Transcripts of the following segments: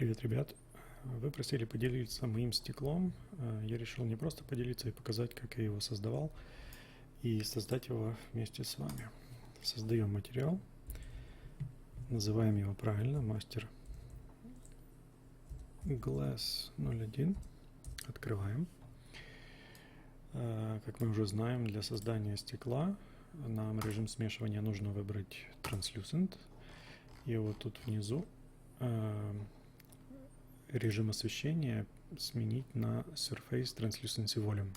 Привет, ребят! Вы просили поделиться моим стеклом. Я решил не просто поделиться и показать, как я его создавал, и создать его вместе с вами. Создаем материал, называем его правильно, мастер Glass 01. Открываем. Как мы уже знаем, для создания стекла нам режим смешивания нужно выбрать Translucent. И вот тут внизу режим освещения сменить на Surface Translucency Volume.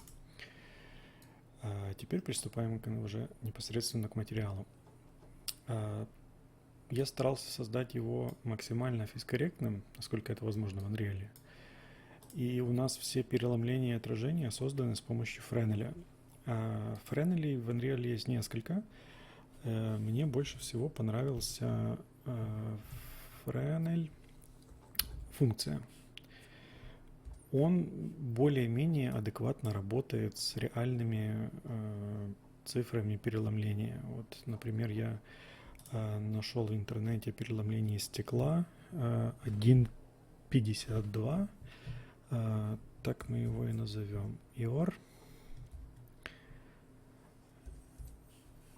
Теперь приступаем уже непосредственно к материалу. Я старался создать его максимально физкорректным, насколько это возможно в Unreal. И у нас все переломления и отражения созданы с помощью Френеля. Френелей в Unreal есть несколько. Мне больше всего понравился Френель функция. Он более-менее адекватно работает с реальными цифрами переломления. Вот, например, я нашел в интернете переломление стекла 1.52. Так мы его и назовем. IOR.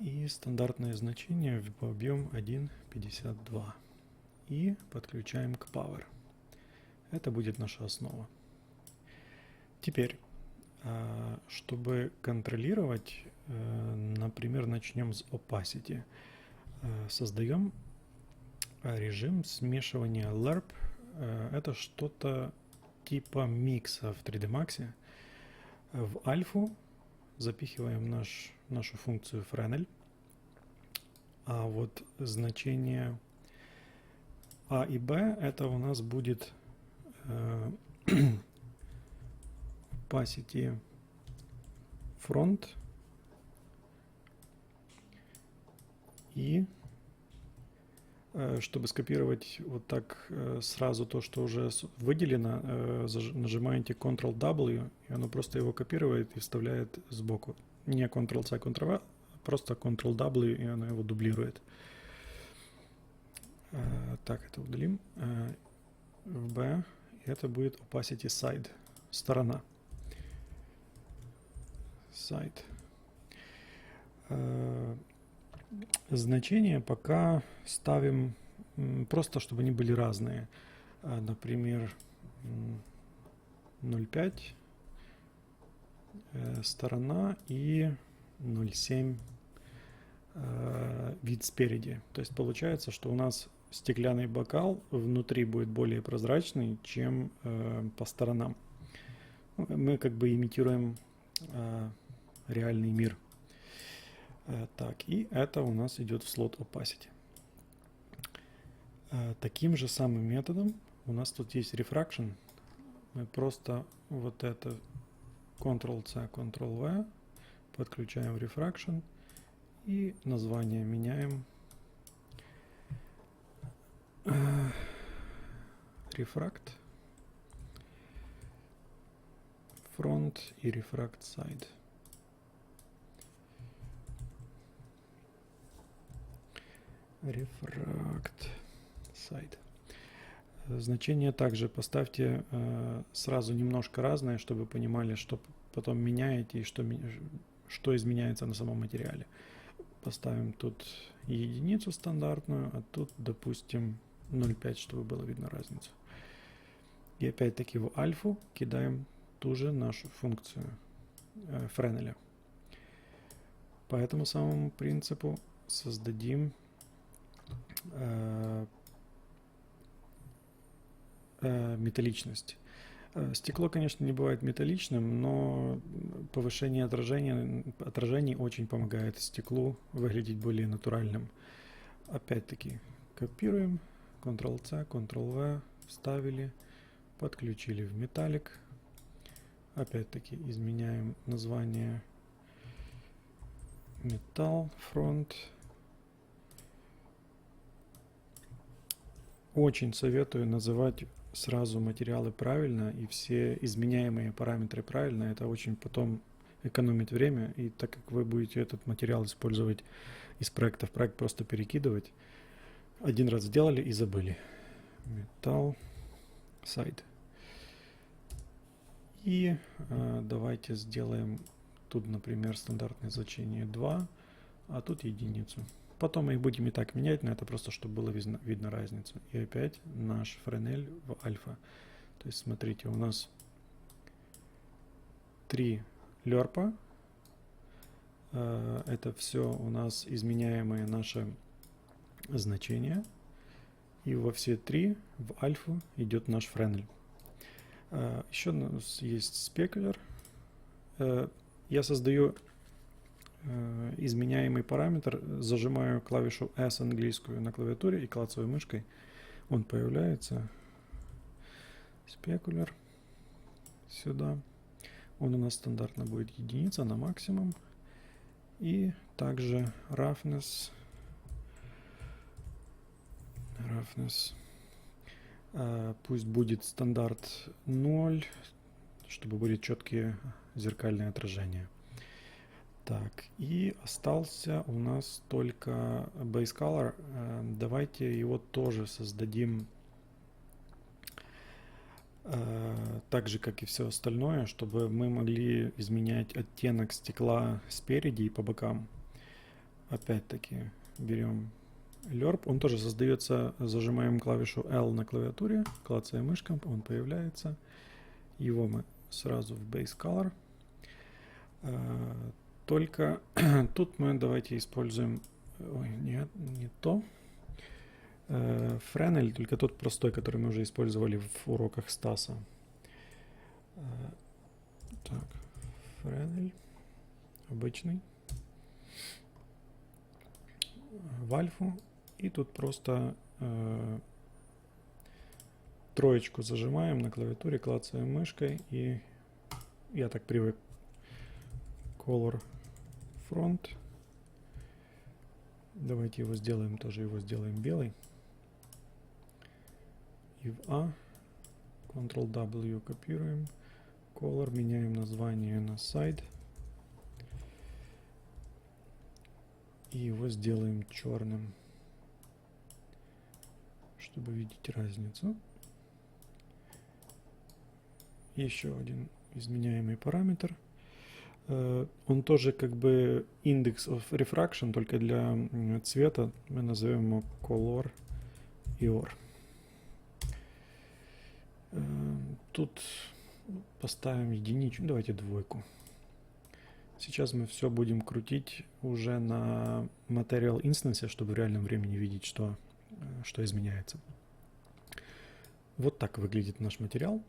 И стандартное значение в объем 1.52. И подключаем к Power. Это будет наша основа. Теперь, чтобы контролировать, например, начнем с Opacity. Создаем режим смешивания LERP. Это что-то типа микса в 3D Max. В альфу запихиваем нашу функцию Fresnel. А вот значение А и Б это у нас будет Opacity Front и чтобы скопировать вот так сразу то, что уже выделено, нажимаете Ctrl-W, и оно просто его копирует и вставляет сбоку. Не Ctrl-C, Ctrl-V, просто Ctrl-W, и оно его дублирует. Так, это удалим. В B это будет Opacity Side, сторона. Side. Значения пока ставим просто, чтобы они были разные. Например, 0.5 сторона и 0.7 вид спереди. То есть получается, что у нас стеклянный бокал внутри будет более прозрачный, чем по сторонам. Мы как бы имитируем реальный мир. Так, и это у нас идет в слот Opacity. Таким же самым методом у нас тут есть Refraction. Мы просто вот это Ctrl-C, Ctrl-V подключаем Refraction и название меняем. Refract Front и Refract Side. Refract Side. Значение также поставьте сразу немножко разное, чтобы вы понимали, что потом меняете и что изменяется на самом материале. Поставим тут единицу стандартную, а тут, допустим, 0.5, чтобы было видно разницу. И опять-таки в альфу кидаем ту же нашу функцию Френеля. По этому самому принципу создадим металличность. Стекло, конечно, не бывает металличным, но повышение отражений очень помогает стеклу выглядеть более натуральным. Опять-таки копируем, Ctrl-C, Ctrl-V, вставили, подключили в металлик. Опять-таки изменяем название Metal Front. Очень советую называть сразу материалы правильно и все изменяемые параметры правильно. Это очень потом экономит время. И так как вы будете этот материал использовать из проекта в проект, просто перекидывать. Один раз сделали и забыли. Metal side. И давайте сделаем тут, например, стандартное значение 2, а тут единицу. Потом мы их будем и так менять, но это просто, чтобы было видно разницу. И опять наш Fresnel в альфа. То есть смотрите, у нас 3 лерпа. Это все у нас изменяемые наши значения. И во все 3 в альфу идет наш Fresnel. Еще у нас есть спекулер. Я создаю изменяемый параметр, зажимаю клавишу S английскую на клавиатуре и клацаю мышкой. Он появляется. Спекулер. Сюда. Он у нас стандартно будет единица на максимум. И также roughness. Пусть будет стандарт 0, чтобы были четкие зеркальные отражения. Так, и остался у нас только base color. Давайте его тоже создадим так же, как и все остальное, чтобы мы могли изменять оттенок стекла спереди и по бокам. Опять-таки берем LERP, он тоже создается, зажимаем клавишу L на клавиатуре, клацаем мышкой, он появляется. Его мы сразу в Base Color. Только тут мы давайте используем, нет, не то. Fresnel, только тот простой, который мы уже использовали в уроках Стаса. Так, Fresnel, обычный. В альфу. И тут просто троечку зажимаем на клавиатуре, клацаем мышкой. И я так привык. Color Front. Давайте его сделаем, тоже его сделаем белый. И в A. Ctrl-W копируем. Color, меняем название на Side. И его сделаем черным, чтобы видеть разницу. Еще один изменяемый параметр. Он тоже как бы index of refraction, только для цвета. Мы назовем его color ior. Тут поставим единичку, давайте двойку. Сейчас мы все будем крутить уже на Material Instance, чтобы в реальном времени видеть, что изменяется. Вот так выглядит наш материал.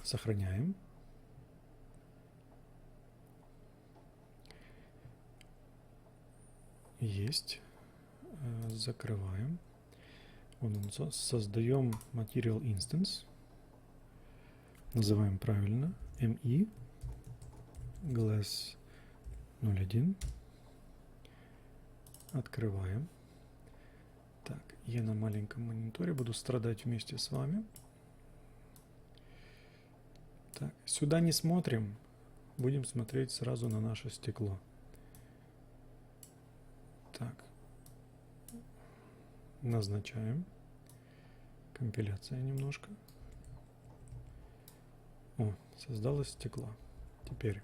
Сохраняем. Есть. Закрываем. Создаем Material Instance. Называем правильно. ME. Glass 01. Открываем. Так, я на маленьком мониторе буду страдать вместе с вами. Так, сюда не смотрим. Будем смотреть сразу на наше стекло. Так. Назначаем. Компиляция немножко. О, создалось стекло. Теперь.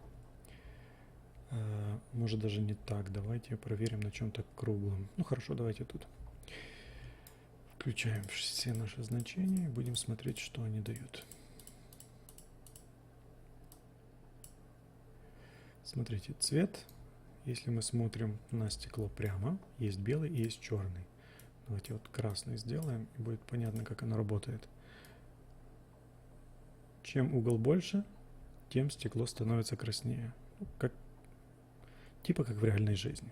Может даже не так. Давайте проверим на чем-то круглом. Ну хорошо, давайте тут. Включаем все наши значения и будем смотреть, что они дают. Смотрите, цвет. Если мы смотрим на стекло прямо, есть белый и есть черный. Давайте вот красный сделаем, и будет понятно, как оно работает. Чем угол больше, тем стекло становится краснее. Типа как в реальной жизни.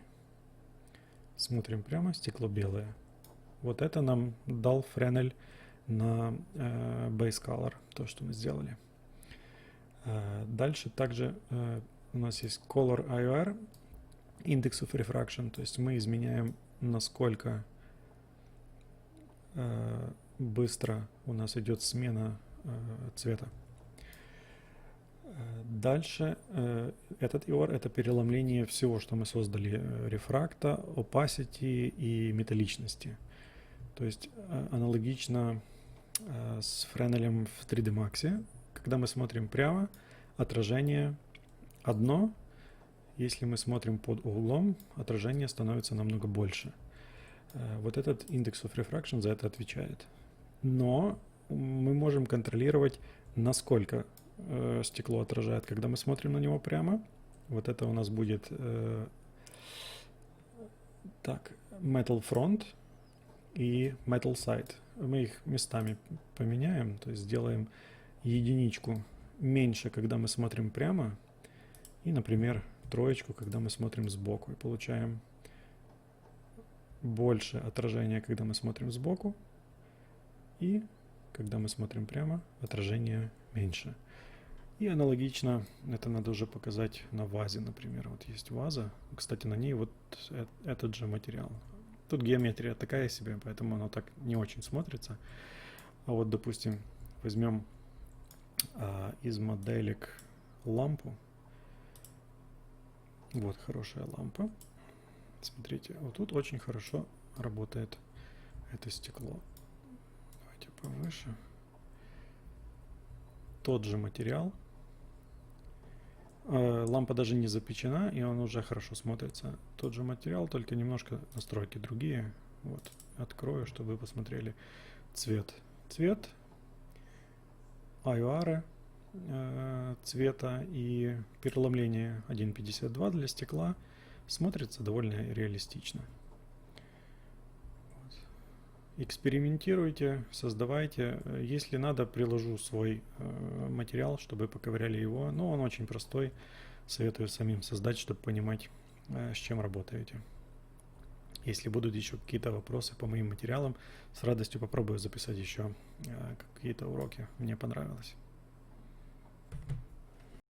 Смотрим прямо, стекло белое. Вот это нам дал Fresnel на Base Color, то, что мы сделали. Дальше также у нас есть Color IOR, Index of Refraction, то есть мы изменяем, насколько быстро у нас идет смена цвета. Дальше этот IOR — это переломление всего, что мы создали: рефракта, opacity и металличности. То есть аналогично с Френелем в 3D Max. Когда мы смотрим прямо, отражение одно. Если мы смотрим под углом, отражение становится намного больше. Вот этот Index of Refraction за это отвечает. Но мы можем контролировать, насколько стекло отражает, когда мы смотрим на него прямо. Вот это у нас будет Metal Front и Metal Side. Мы их местами поменяем, то есть сделаем единичку меньше, когда мы смотрим прямо, и, например, троечку, когда мы смотрим сбоку. И получаем больше отражения, когда мы смотрим сбоку, и когда мы смотрим прямо, отражение меньше. И аналогично, это надо уже показать на вазе, например. Вот есть ваза, кстати, на ней вот этот же материал. Тут геометрия такая себе, поэтому оно так не очень смотрится. А вот, допустим, возьмем из моделек лампу. Вот хорошая лампа. Смотрите, вот тут очень хорошо работает это стекло. Давайте повыше. Тот же материал. Лампа даже не запечена, и он уже хорошо смотрится. Тот же материал, только немножко настройки другие. Вот, открою, чтобы вы посмотрели цвет. Цвет, IOR цвета и переломление 1.52 для стекла смотрится довольно реалистично. Экспериментируйте, создавайте. Если надо, приложу свой материал, чтобы поковыряли его. Но он очень простой. Советую самим создать, чтобы понимать, с чем работаете. Если будут еще какие-то вопросы по моим материалам, с радостью попробую записать еще какие-то уроки. Мне понравилось.